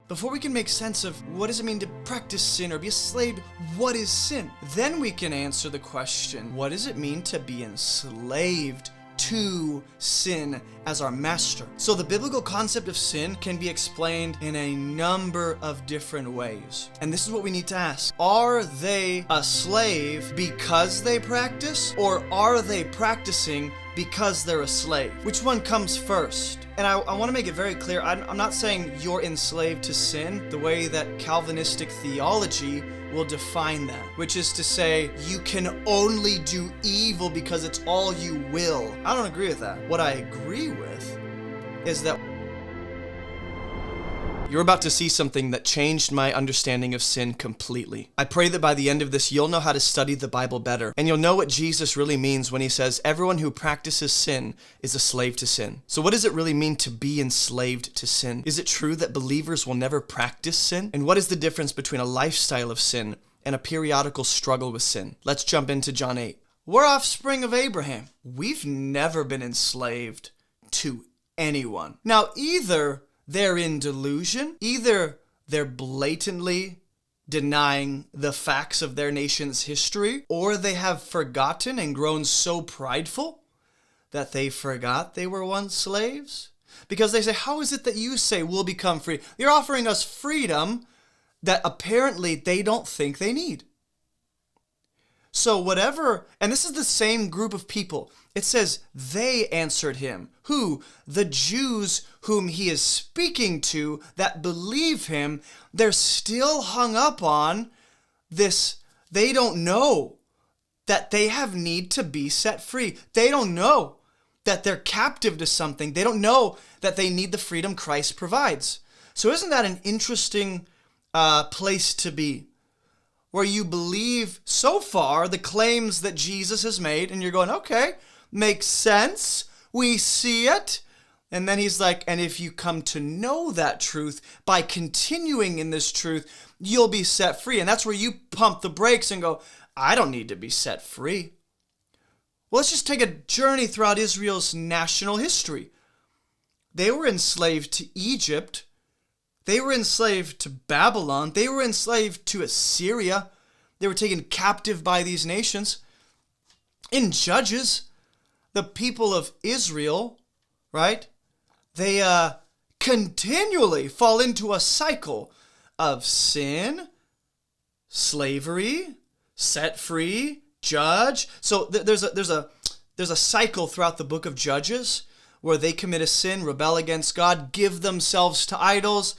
before we can make sense of what does it mean to practice sin or be a slave, what is sin? Then we can answer the question, what does it mean to be enslaved to sin as our master? So the biblical concept of sin can be explained in a number of different ways. And this is what we need to ask. Are they a slave because they practice, or are they practicing because they're a slave? Which one comes first? And I want to make it very clear, I'm not saying you're enslaved to sin the way that Calvinistic theology will define that, which is to say you can only do evil because it's all you will. I don't agree with that. What I agree with is that you're about to see something that changed my understanding of sin completely. I pray that by the end of this, you'll know how to study the Bible better, and you'll know what Jesus really means when he says, everyone who practices sin is a slave to sin. So what does it really mean to be enslaved to sin? Is it true that believers will never practice sin? And what is the difference between a lifestyle of sin and a periodical struggle with sin? Let's jump into John 8. We're offspring of Abraham. We've never been enslaved to anyone. Now, either they're in delusion, either they're blatantly denying the facts of their nation's history, or they have forgotten and grown so prideful that they forgot they were once slaves. Because they say, how is it that you say we'll become free? You're offering us freedom that apparently they don't think they need. So whatever, and this is the same group of people. It says, they answered him. Who? The Jews whom he is speaking to that believe him. They're still hung up on this. They don't know that they have need to be set free. They don't know that they're captive to something. They don't know that they need the freedom Christ provides. So isn't that an interesting place to be? Where you believe so far the claims that Jesus has made, and you're going, okay, makes sense, we see it. And then he's like, and if you come to know that truth, by continuing in this truth, you'll be set free. And that's where you pump the brakes and go, I don't need to be set free. Well, let's just take a journey throughout Israel's national history. They were enslaved to Egypt. They were enslaved to Babylon. They were enslaved to Assyria. They were taken captive by these nations. In Judges, the people of Israel, right, they continually fall into a cycle of sin, slavery, set free, judge. So there's a cycle throughout the book of Judges where they commit a sin, rebel against God, give themselves to idols,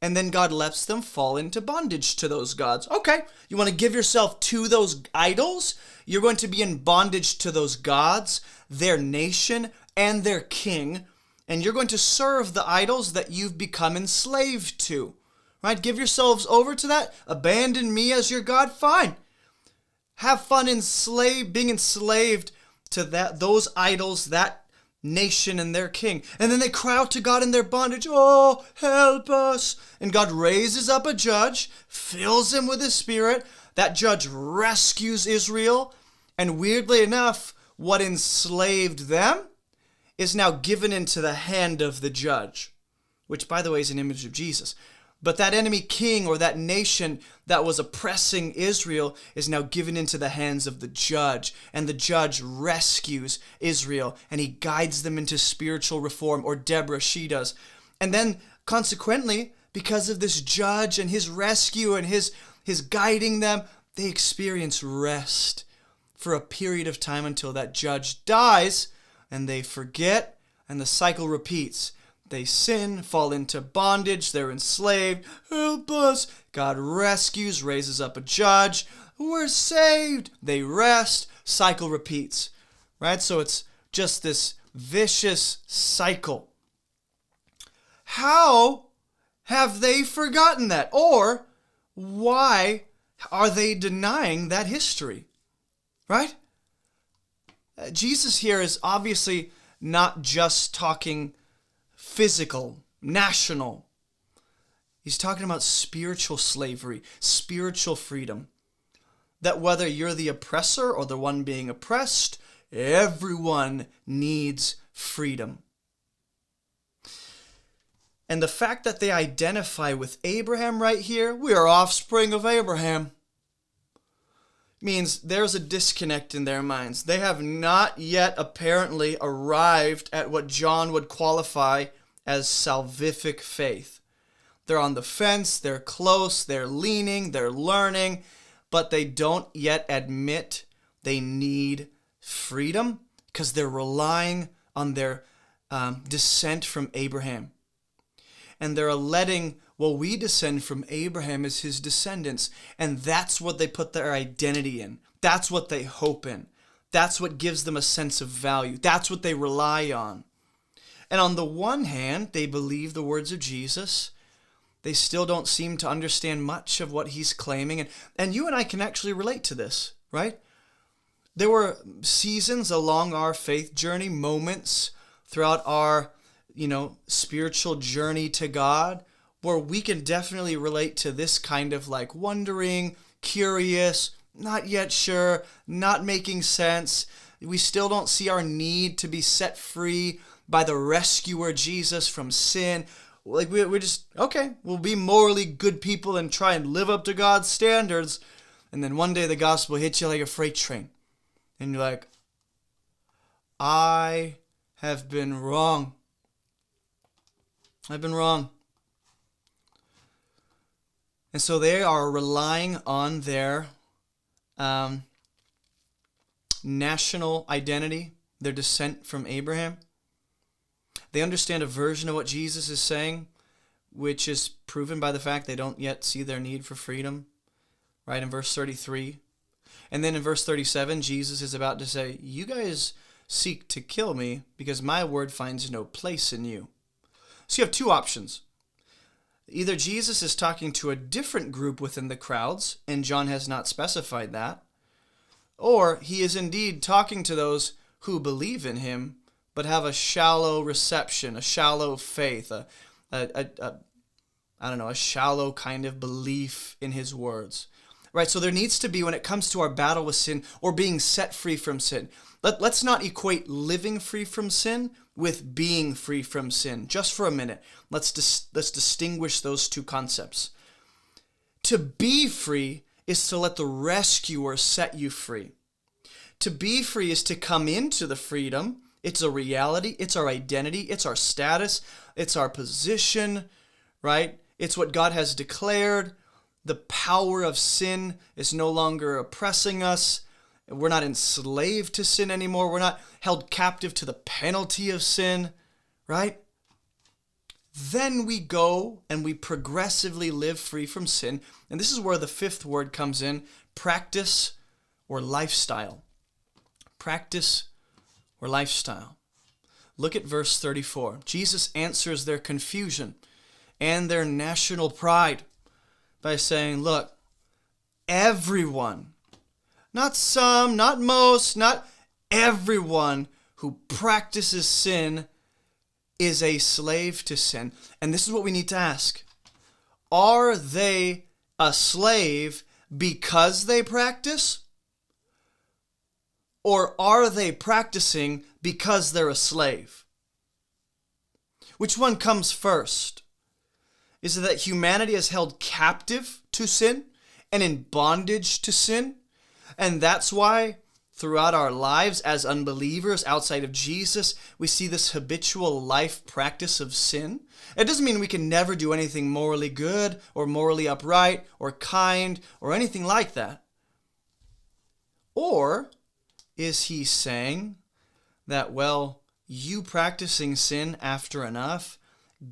and then God lets them fall into bondage to those gods. Okay, you want to give yourself to those idols? You're going to be in bondage to those gods, their nation, and their king, and you're going to serve the idols that you've become enslaved to. Right? Give yourselves over to that. Abandon me as your God. Fine. Have fun being enslaved to those idols, that nation and their king. And then they cry out to God in their bondage, oh, help us. And God raises up a judge, fills him with his spirit. That judge rescues Israel. And weirdly enough, what enslaved them is now given into the hand of the judge, which, by the way, is an image of Jesus. But that enemy king or that nation that was oppressing Israel is now given into the hands of the judge. And the judge rescues Israel and he guides them into spiritual reform, or Deborah, she does. And then consequently, because of this judge and his rescue and his guiding them, they experience rest for a period of time until that judge dies and they forget and the cycle repeats. They sin, fall into bondage, they're enslaved. Help us. God rescues, raises up a judge. We're saved. They rest. Cycle repeats. Right? So it's just this vicious cycle. How have they forgotten that? Or why are they denying that history? Right? Jesus here is obviously not just talking physical, national. He's talking about spiritual slavery, spiritual freedom. That whether you're the oppressor or the one being oppressed, everyone needs freedom. And the fact that they identify with Abraham right here, we are offspring of Abraham, means there's a disconnect in their minds. They have not yet apparently arrived at what John would qualify as salvific faith. They're on the fence, they're close, they're leaning, they're learning, but they don't yet admit they need freedom because they're relying on their descent from Abraham. And they're letting, well, we descend from Abraham as his descendants. And that's what they put their identity in. That's what they hope in. That's what gives them a sense of value. That's what they rely on. And on the one hand, they believe the words of Jesus. They still don't seem to understand much of what he's claiming. And you and I can actually relate to this, right? There were seasons along our faith journey, moments throughout our spiritual journey to God, where we can definitely relate to this kind of like wondering, curious, not yet sure, not making sense. We still don't see our need to be set free by the rescuer Jesus from sin. Like we're just, okay, we'll be morally good people and try and live up to God's standards. And then one day the gospel hits you like a freight train. And you're like, I have been wrong. I've been wrong. And so they are relying on their national identity, their descent from Abraham. They understand a version of what Jesus is saying, which is proven by the fact they don't yet see their need for freedom, right, in verse 33. And then in verse 37, Jesus is about to say, you guys seek to kill me because my word finds no place in you. So you have two options. Either Jesus is talking to a different group within the crowds, and John has not specified that, or he is indeed talking to those who believe in him, but have a shallow reception, a shallow faith, a shallow kind of belief in his words. Right, so there needs to be, when it comes to our battle with sin or being set free from sin, let's not equate living free from sin with being free from sin. Just for a minute, let's distinguish those two concepts. To be free is to let the rescuer set you free. To be free is to come into the freedom. It's a reality. It's our identity. It's our status. It's our position, right? It's what God has declared. The power of sin is no longer oppressing us. We're not enslaved to sin anymore. We're not held captive to the penalty of sin, right? Then we go and we progressively live free from sin. And this is where the fifth word comes in, practice or lifestyle. Practice or lifestyle. Look at verse 34. Jesus answers their confusion and their national pride by saying, look, everyone, not some, not most, not everyone who practices sin is a slave to sin. And this is what we need to ask. Are they a slave because they practice? Or are they practicing because they're a slave? Which one comes first? Is it that humanity is held captive to sin and in bondage to sin? And that's why throughout our lives as unbelievers outside of Jesus, we see this habitual life practice of sin. It doesn't mean we can never do anything morally good or morally upright or kind or anything like that. Or is he saying that, well, you practicing sin after enough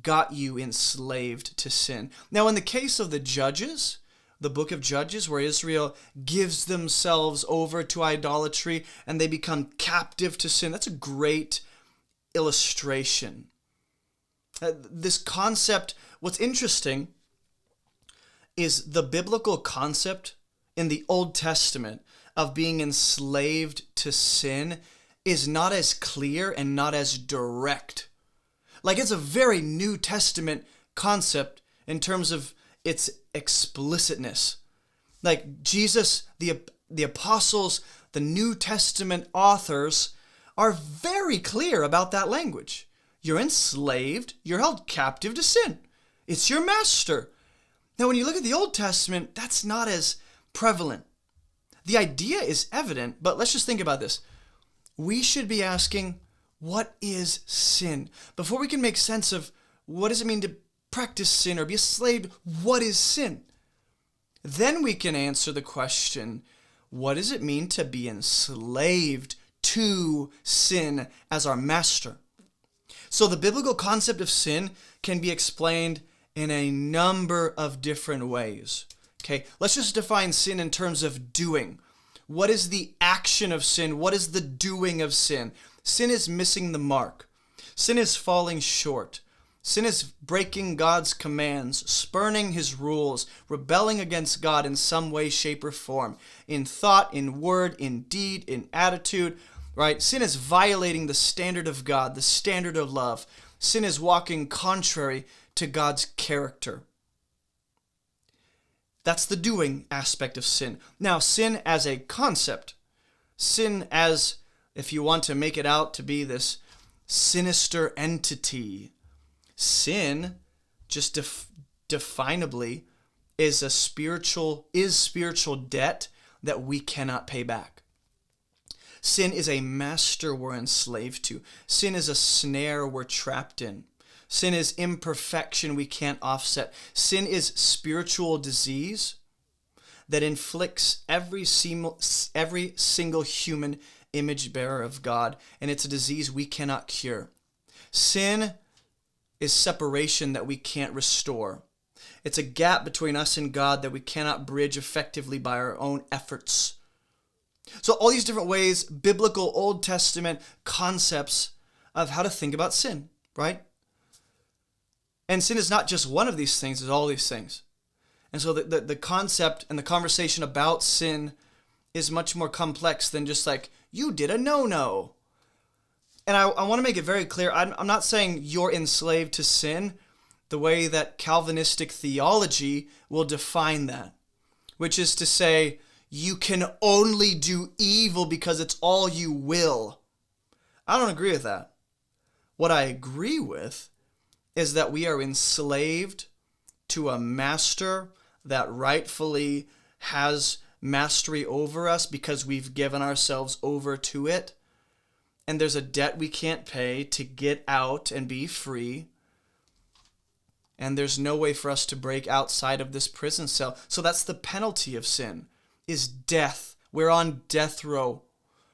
got you enslaved to sin? Now, in the case of the Judges, the book of Judges, where Israel gives themselves over to idolatry and they become captive to sin, that's a great illustration. This concept, what's interesting is the biblical concept in the Old Testament of being enslaved to sin is not as clear and not as direct. Like, it's a very New Testament concept in terms of its explicitness. Like Jesus, the apostles, the New Testament authors are very clear about that language. You're enslaved. You're held captive to sin. It's your master. Now, when you look at the Old Testament, that's not as prevalent. The idea is evident, but let's just think about this. We should be asking, what is sin? Before we can make sense of what does it mean to practice sin or be a slave, what is sin? Then we can answer the question, what does it mean to be enslaved to sin as our master? So the biblical concept of sin can be explained in a number of different ways. Okay, let's just define sin in terms of doing. What is the action of sin? What is the doing of sin? Sin is missing the mark. Sin is falling short. Sin is breaking God's commands, spurning his rules, rebelling against God in some way, shape, or form, in thought, in word, in deed, in attitude, right? Sin is violating the standard of God, the standard of love. Sin is walking contrary to God's character. That's the doing aspect of sin. Now, sin as a concept, sin as, if you want to make it out to be this sinister entity, sin just definably is spiritual debt that we cannot pay back. Sin is a master we're enslaved to. Sin is a snare we're trapped in. Sin is imperfection we can't offset. Sin is spiritual disease that inflicts every single human image bearer of God, and it's a disease we cannot cure. Sin is separation that we can't restore. It's a gap between us and God that we cannot bridge effectively by our own efforts. So all these different ways, biblical Old Testament concepts of how to think about sin, right? And sin is not just one of these things, it's all these things. And so the concept and the conversation about sin is much more complex than just like, you did a no-no. And I want to make it very clear, I'm not saying you're enslaved to sin the way that Calvinistic theology will define that, which is to say, you can only do evil because it's all you will. I don't agree with that. What I agree with is that we are enslaved to a master that rightfully has mastery over us because we've given ourselves over to it. And there's a debt we can't pay to get out and be free. And there's no way for us to break outside of this prison cell. So that's the penalty of sin, is death. We're on death row.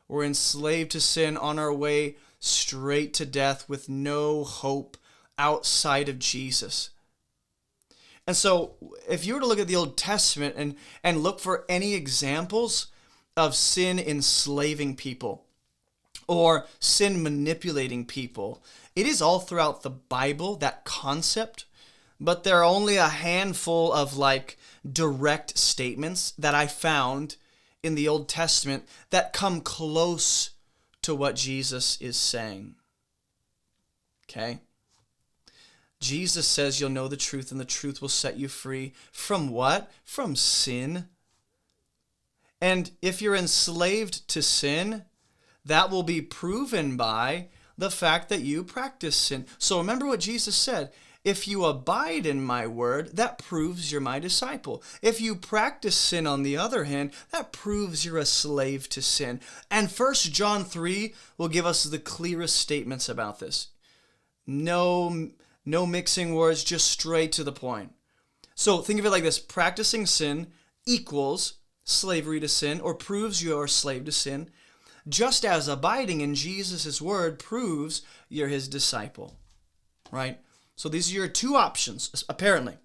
We're enslaved to sin on our way straight to death with no hope outside of Jesus. And so if you were to look at the Old Testament and look for any examples of sin enslaving people or sin manipulating people, it is all throughout the Bible, that concept, but there are only a handful of like direct statements that I found in the Old Testament that come close to what Jesus is saying. Okay? Jesus says you'll know the truth and the truth will set you free. From what? From sin. And if you're enslaved to sin, that will be proven by the fact that you practice sin. So remember what Jesus said. If you abide in my word, that proves you're my disciple. If you practice sin, on the other hand, that proves you're a slave to sin. And 1 John 3 will give us the clearest statements about this. No mixing words, just straight to the point. So think of it like this. Practicing sin equals slavery to sin or proves you're a slave to sin, just as abiding in Jesus' word proves you're his disciple, right? So these are your two options, apparently,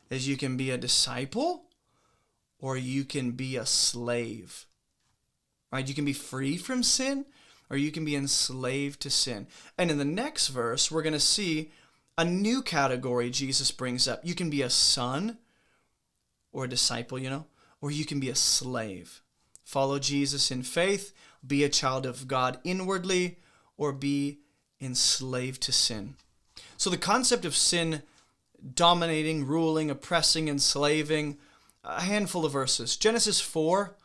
is you can be a disciple or you can be a slave, right? You can be free from sin or you can be enslaved to sin. And in the next verse, we're going to see a new category Jesus brings up. You can be a son or a disciple, or you can be a slave. Follow Jesus in faith, be a child of God inwardly, or be enslaved to sin. So the concept of sin dominating, ruling, oppressing, enslaving, a handful of verses. Genesis 4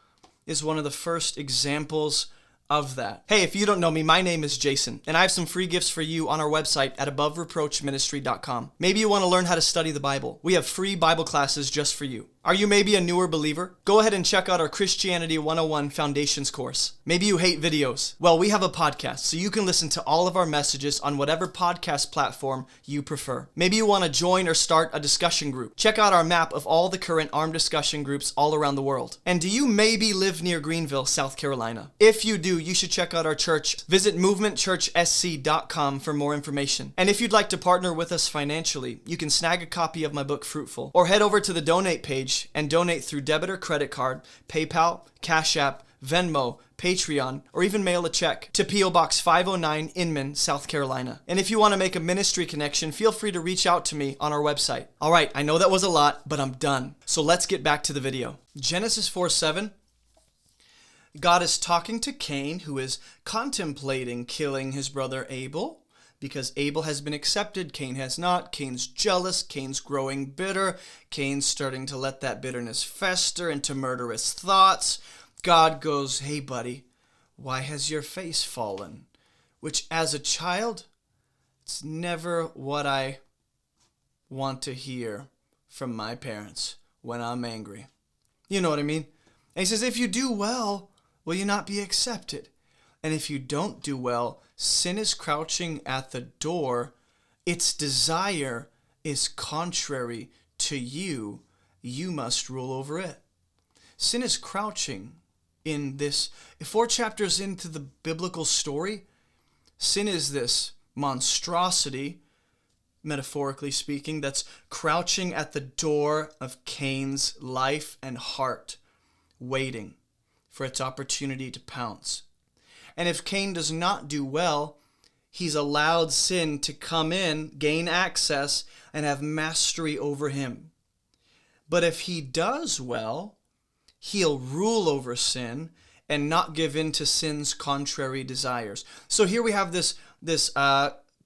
is one of the first examples of that. Hey, if you don't know me, my name is Jason, and I have some free gifts for you on our website at abovereproachministry.com. Maybe you want to learn how to study the Bible. We have free Bible classes just for you. Are you maybe a newer believer? Go ahead and check out our Christianity 101 Foundations course. Maybe you hate videos. Well, we have a podcast, so you can listen to all of our messages on whatever podcast platform you prefer. Maybe you want to join or start a discussion group. Check out our map of all the current armed discussion groups all around the world. And do you maybe live near Greenville, South Carolina? If you do, you should check out our church. Visit movementchurchsc.com for more information. And if you'd like to partner with us financially, you can snag a copy of my book, Fruitful, or head over to the donate page and donate through debit or credit card, PayPal, Cash App, Venmo, Patreon, or even mail a check to P.O. Box 509, Inman, South Carolina. And if you want to make a ministry connection, feel free to reach out to me on our website. All right, I know that was a lot, but I'm done. So let's get back to the video. Genesis 4:7. God is talking to Cain, who is contemplating killing his brother Abel, because Abel has been accepted, Cain has not. Cain's jealous, Cain's growing bitter, Cain's starting to let that bitterness fester into murderous thoughts. God goes, hey buddy, why has your face fallen? Which as a child, it's never what I want to hear from my parents when I'm angry. You know what I mean? And he says, if you do well, will you not be accepted? And if you don't do well, sin is crouching at the door. Its desire is contrary to you. You must rule over it. Sin is crouching in this. 4 chapters into the biblical story, sin is this monstrosity, metaphorically speaking, that's crouching at the door of Cain's life and heart, waiting for its opportunity to pounce. And if Cain does not do well, he's allowed sin to come in, gain access, and have mastery over him. But if he does well, he'll rule over sin and not give in to sin's contrary desires. So here we have this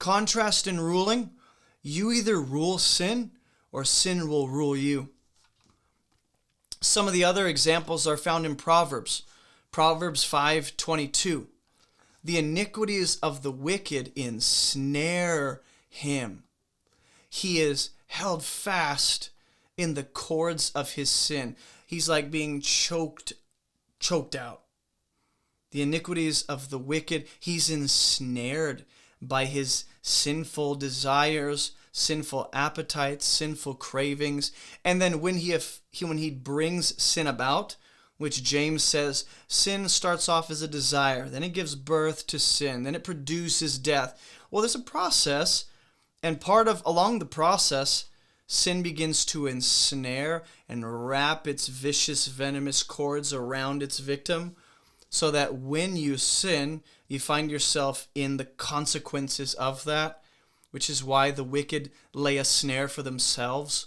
contrast in ruling. You either rule sin or sin will rule you. Some of the other examples are found in Proverbs. Proverbs 5:22. The iniquities of the wicked ensnare him. He is held fast in the cords of his sin. He's like being choked out. The iniquities of the wicked, he's ensnared by his sinful desires, sinful appetites, sinful cravings. And then when he brings sin about, which James says, sin starts off as a desire, then it gives birth to sin, then it produces death. Well, there's a process, and along the process, sin begins to ensnare and wrap its vicious, venomous cords around its victim, so that when you sin, you find yourself in the consequences of that, which is why the wicked lay a snare for themselves.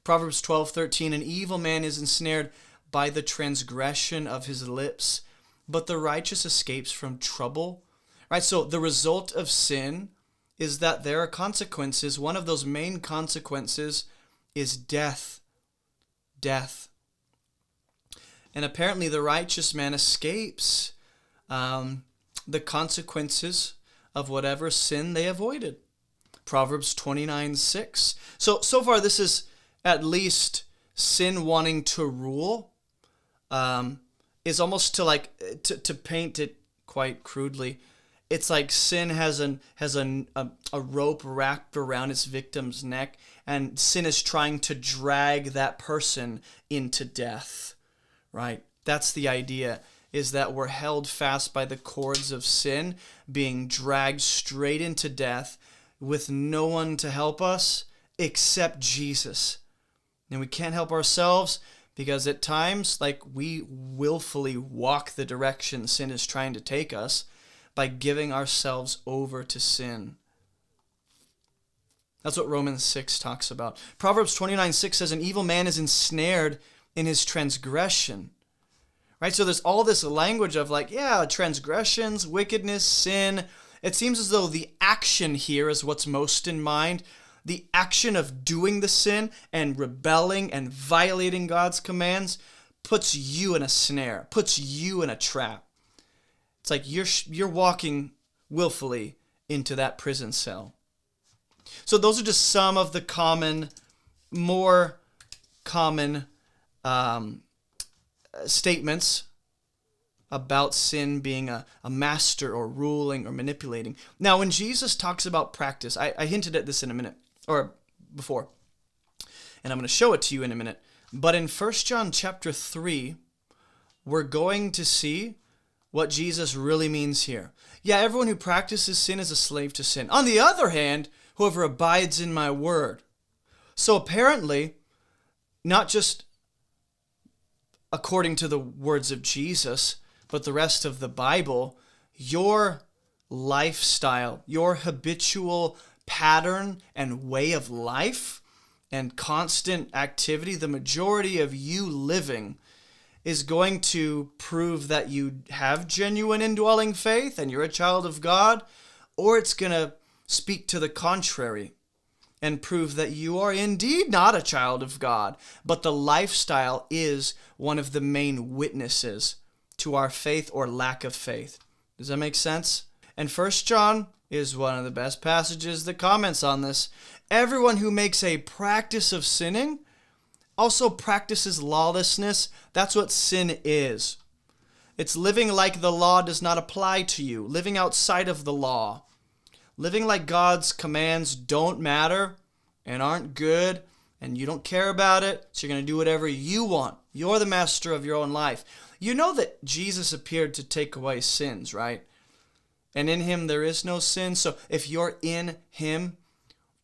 Proverbs 12:13, an evil man is ensnared by the transgression of his lips, but the righteous escapes from trouble. Right? So the result of sin is that there are consequences. One of those main consequences is death. Death. And apparently the righteous man escapes the consequences of whatever sin they avoided. Proverbs 29:6. So far this is at least sin wanting to rule. Is almost to paint it quite crudely. It's like sin has a rope wrapped around its victim's neck, and sin is trying to drag that person into death. Right? That's the idea, is that we're held fast by the cords of sin, being dragged straight into death with no one to help us except Jesus. And we can't help ourselves, because at times, we willfully walk the direction sin is trying to take us by giving ourselves over to sin. That's what Romans 6 talks about. Proverbs 29:6 says, an evil man is ensnared in his transgression. Right? So there's all this language of transgressions, wickedness, sin. It seems as though the action here is what's most in mind. The action of doing the sin and rebelling and violating God's commands puts you in a snare, puts you in a trap. It's like you're walking willfully into that prison cell. So those are just some of the more common statements about sin being a master or ruling or manipulating. Now, when Jesus talks about practice, I hinted at this in a minute, or before, and I'm going to show it to you in a minute. But in 1 John chapter 3, we're going to see what Jesus really means here. Yeah, everyone who practices sin is a slave to sin. On the other hand, whoever abides in my word. So apparently, not just according to the words of Jesus, but the rest of the Bible, your lifestyle, your habitual pattern and way of life and constant activity, the majority of you living is going to prove that you have genuine indwelling faith and you're a child of God, or it's going to speak to the contrary and prove that you are indeed not a child of God, but the lifestyle is one of the main witnesses to our faith or lack of faith. Does that make sense? And 1 John is one of the best passages that comments on this. Everyone who makes a practice of sinning also practices lawlessness. That's what sin is. It's living like the law does not apply to you, living outside of the law, living like God's commands don't matter and aren't good, and you don't care about it, so you're going to do whatever you want. You're the master of your own life. You know that Jesus appeared to take away sins, right? And in him there is no sin. So if you're in him,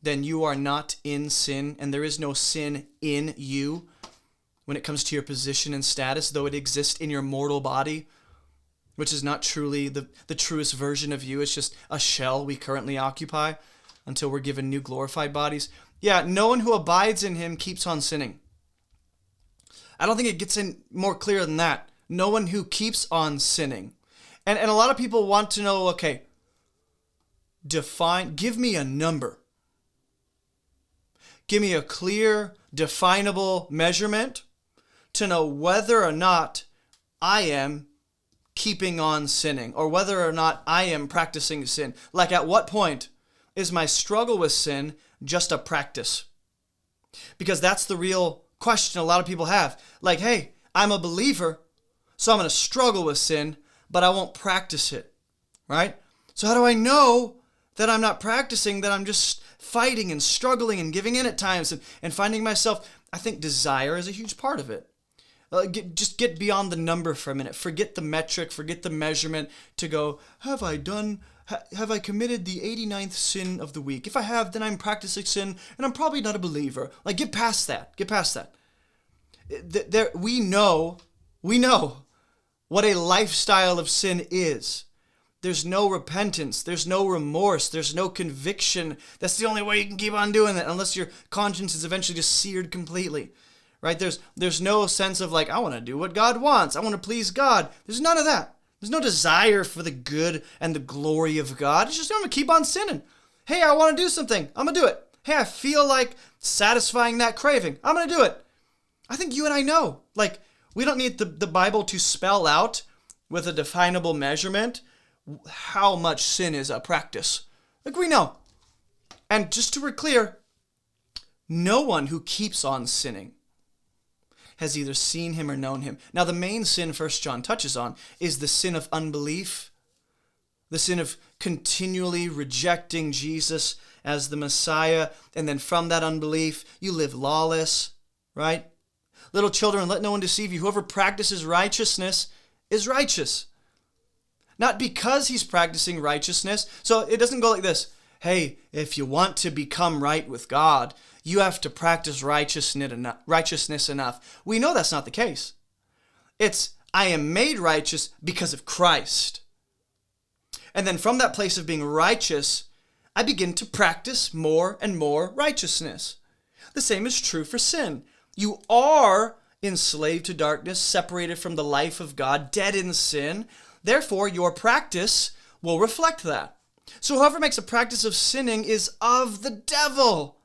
then you are not in sin, and there is no sin in you when it comes to your position and status, though it exists in your mortal body, which is not truly the truest version of you. It's just a shell we currently occupy until we're given new glorified bodies. Yeah, no one who abides in him keeps on sinning. I don't think it gets in more clear than that. No one who keeps on sinning. And a lot of people want to know, okay, give me a number. Give me a clear, definable measurement to know whether or not I am keeping on sinning, or whether or not I am practicing sin. Like, at what point is my struggle with sin just a practice? Because that's the real question a lot of people have. Like, hey, I'm a believer, so I'm going to struggle with sin, but I won't practice it, right? So how do I know that I'm not practicing, that I'm just fighting and struggling and giving in at times and finding myself? I think desire is a huge part of it. Just get beyond the number for a minute. Forget the metric, forget the measurement to go, have I committed the 89th sin of the week? If I have, then I'm practicing sin and I'm probably not a believer. Like, get past that. We know what a lifestyle of sin is. There's no repentance. There's no remorse. There's no conviction. That's the only way you can keep on doing that, unless your conscience is eventually just seared completely, right? There's no sense of like, I want to do what God wants. I want to please God. There's none of that. There's no desire for the good and the glory of God. It's just, I'm going to keep on sinning. Hey, I want to do something. I'm going to do it. Hey, I feel like satisfying that craving. I'm going to do it. I think you and I know. Like, we don't need the Bible to spell out with a definable measurement how much sin is a practice. Like, we know. And just to be clear, no one who keeps on sinning has either seen him or known him. Now, the main sin 1 John touches on is the sin of unbelief, the sin of continually rejecting Jesus as the Messiah, and then from that unbelief, you live lawless, right? Little children, let no one deceive you. Whoever practices righteousness is righteous. Not because he's practicing righteousness. So it doesn't go like this. Hey, if you want to become right with God, you have to practice righteousness enough. We know that's not the case. It's, I am made righteous because of Christ. And then from that place of being righteous, I begin to practice more and more righteousness. The same is true for sin. You are enslaved to darkness, separated from the life of God, dead in sin. Therefore, your practice will reflect that. So whoever makes a practice of sinning is of the devil.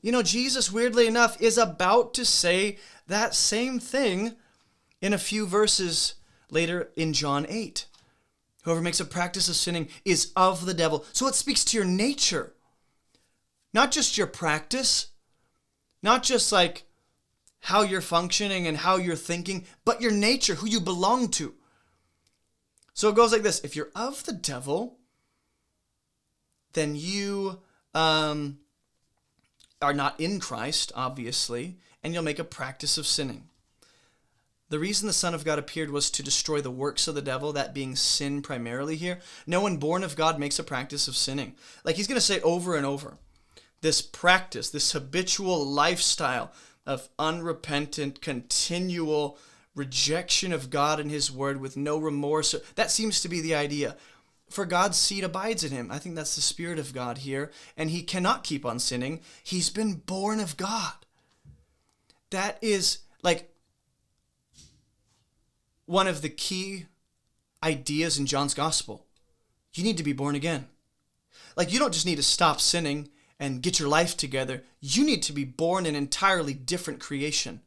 You know, Jesus, weirdly enough, is about to say that same thing in a few verses later in John 8. Whoever makes a practice of sinning is of the devil. So it speaks to your nature. Not just your practice, not just like how you're functioning and how you're thinking, but your nature, who you belong to. So it goes like this. If you're of the devil, then you are not in Christ, obviously, and you'll make a practice of sinning. The reason the Son of God appeared was to destroy the works of the devil, that being sin primarily here. No one born of God makes a practice of sinning. Like he's going to say over and over, this practice, this habitual lifestyle of unrepentant, continual rejection of God and his word with no remorse. That seems to be the idea. For God's seed abides in him. I think that's the Spirit of God here. And he cannot keep on sinning. He's been born of God. That is like one of the key ideas in John's gospel. You need to be born again. Like you don't just need to stop sinning and get your life together. You need to be born an entirely different creation.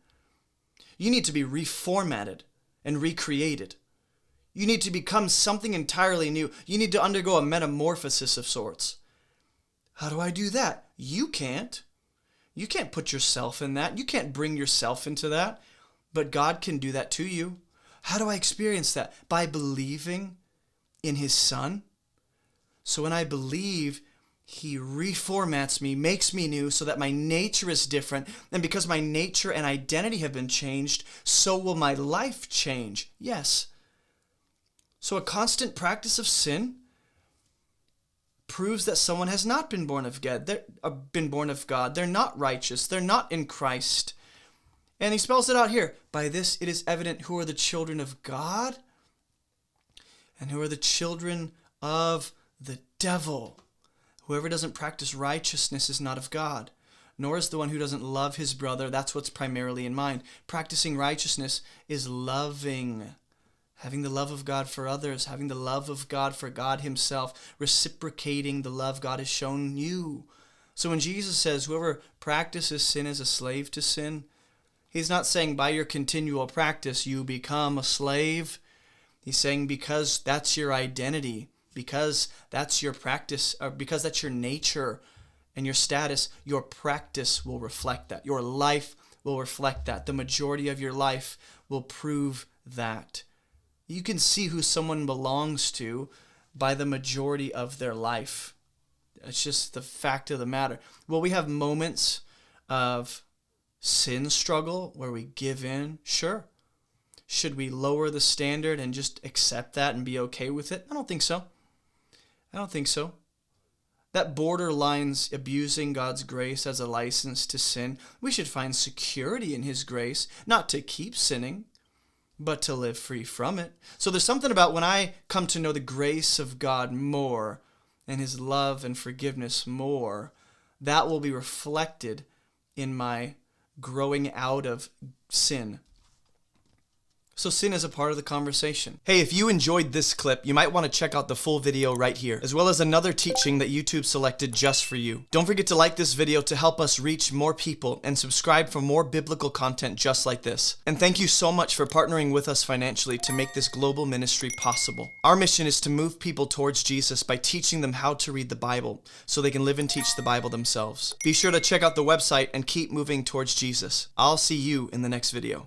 You need to be reformatted and recreated. You need to become something entirely new. You need to undergo a metamorphosis of sorts. How do I do that? You can't. You can't put yourself in that. You can't bring yourself into that. But God can do that to you. How do I experience that? By believing in his Son. So when I believe, he reformats me, makes me new so that my nature is different. And because my nature and identity have been changed, so will my life change. Yes. So a constant practice of sin proves that someone has not been born of God. They're not righteous. They're not in Christ. And he spells it out here. By this it is evident who are the children of God and who are the children of the devil. Whoever doesn't practice righteousness is not of God, nor is the one who doesn't love his brother. That's what's primarily in mind. Practicing righteousness is loving, having the love of God for others, having the love of God for God himself, reciprocating the love God has shown you. So when Jesus says whoever practices sin is a slave to sin, he's not saying by your continual practice you become a slave. He's saying because that's your identity, because that's your practice, or because that's your nature and your status, your practice will reflect that. Your life will reflect that. The majority of your life will prove that. You can see who someone belongs to by the majority of their life. It's just the fact of the matter. Will we have moments of sin struggle where we give in? Sure. Should we lower the standard and just accept that and be okay with it? I don't think so. That borderlines abusing God's grace as a license to sin. We should find security in his grace, not to keep sinning, but to live free from it. So there's something about when I come to know the grace of God more and his love and forgiveness more, that will be reflected in my growing out of sin. So sin is a part of the conversation. Hey, if you enjoyed this clip, you might want to check out the full video right here, as well as another teaching that YouTube selected just for you. Don't forget to like this video to help us reach more people and subscribe for more biblical content just like this. And thank you so much for partnering with us financially to make this global ministry possible. Our mission is to move people towards Jesus by teaching them how to read the Bible so they can live and teach the Bible themselves. Be sure to check out the website and keep moving towards Jesus. I'll see you in the next video.